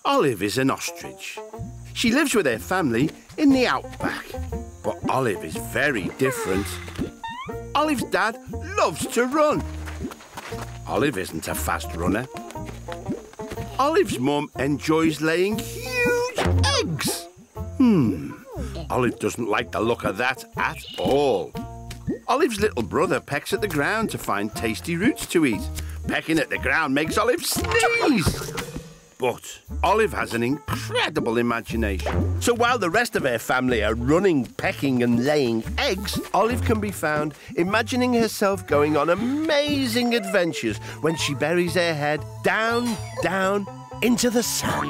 Olive is an ostrich. She lives with her family in the outback. But Olive is very different. Olive's dad loves to run. Olive isn't a fast runner. Olive's mum enjoys laying huge eggs. Olive doesn't like the look of that at all. Olive's little brother pecks at the ground to find tasty roots to eat. Pecking at the ground makes Olive sneeze. But Olive has an incredible imagination. So while the rest of her family are running, pecking and laying eggs, Olive can be found imagining herself going on amazing adventures when she buries her head down, down into the sand.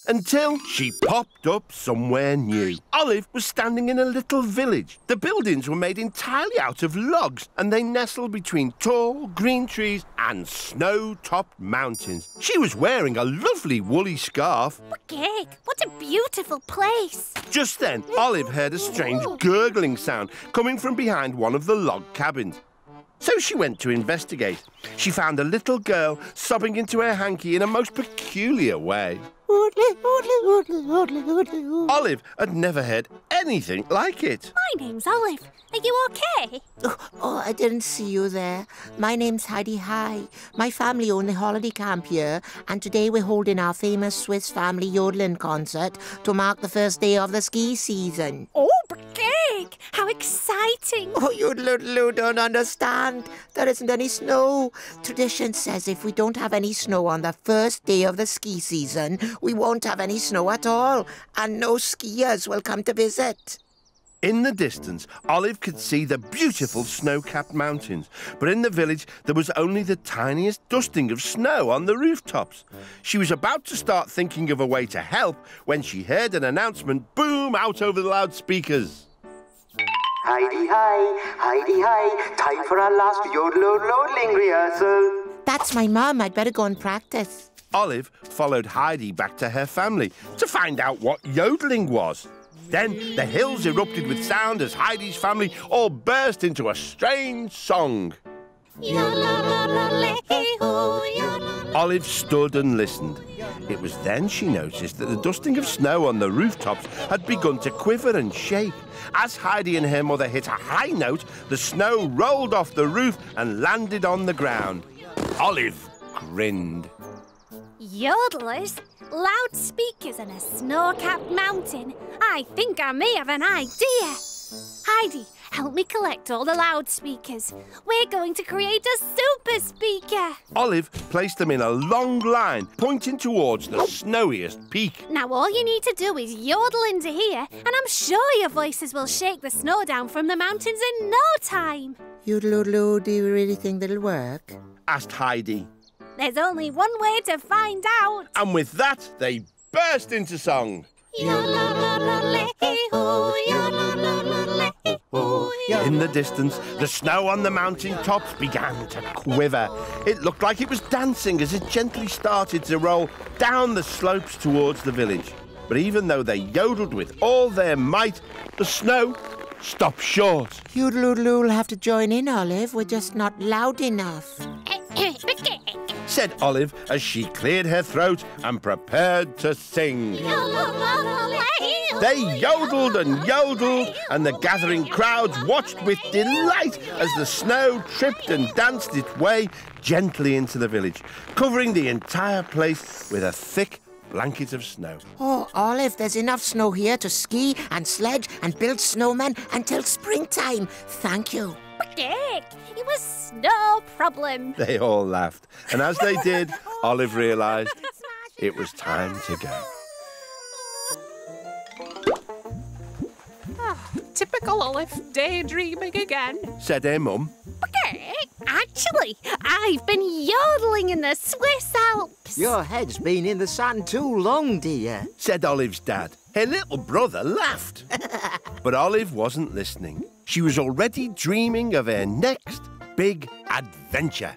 Until she popped up somewhere new. Olive was standing in a little village. The buildings were made entirely out of logs, and they nestled between tall green trees and snow-topped mountains. She was wearing a lovely woolly scarf. Okay, what a beautiful place. Just then, Olive heard a strange gurgling sound coming from behind one of the log cabins. So she went to investigate. She found a little girl sobbing into her hanky in a most peculiar way. Olive had never heard anything like it. My name's Olive. Are you okay? Oh, I didn't see you there. My name's Heidi Hi. My family own the holiday camp here, and today we're holding our famous Swiss family yodeling concert to mark the first day of the ski season. Oh, big! How exciting! Oh, you don't understand. There isn't any snow. Tradition says if we don't have any snow on the first day of the ski season, we won't have any snow at all, and no skiers will come to visit. In the distance, Olive could see the beautiful snow-capped mountains, but in the village there was only the tiniest dusting of snow on the rooftops. She was about to start thinking of a way to help when she heard an announcement boom out over the loudspeakers. Heidi Hi, Heidi Hi, time for our last yodeling rehearsal. That's my mum. I'd better go and practice. Olive followed Heidi back to her family to find out what yodeling was. Then the hills erupted with sound as Heidi's family all burst into a strange song. Olive stood and listened. It was then she noticed that the dusting of snow on the rooftops had begun to quiver and shake. As Heidi and her mother hit a high note, the snow rolled off the roof and landed on the ground. Olive grinned. Yodelers? Loudspeakers and a snow-capped mountain? I think I may have an idea. Heidi, help me collect all the loudspeakers. We're going to create a super speaker. Olive placed them in a long line, pointing towards the snowiest peak. Now all you need to do is yodel into here, and I'm sure your voices will shake the snow down from the mountains in no time. Yodeloo, do you really think that'll work? Asked Heidi. There's only one way to find out. And with that, they burst into song. In the distance, the snow on the mountain tops began to quiver. It looked like it was dancing as it gently started to roll down the slopes towards the village. But even though they yodeled with all their might, the snow stopped short. Yodeloo will have to join in, Olive. We're just not loud enough. Said Olive as she cleared her throat and prepared to sing. They yodeled and yodeled, and the gathering crowds watched with delight as the snow tripped and danced its way gently into the village, covering the entire place with a thick blanket of snow. Oh, Olive, there's enough snow here to ski and sledge and build snowmen until springtime. Thank you. It was no problem. They all laughed, and as they did, Olive realised it was time to go. Typical Olive, daydreaming again, said her mum. Actually, I've been yodeling in the Swiss Alps. Your head's been in the sand too long, dear, said Olive's dad. Her little brother laughed. But Olive wasn't listening. She was already dreaming of her next big adventure.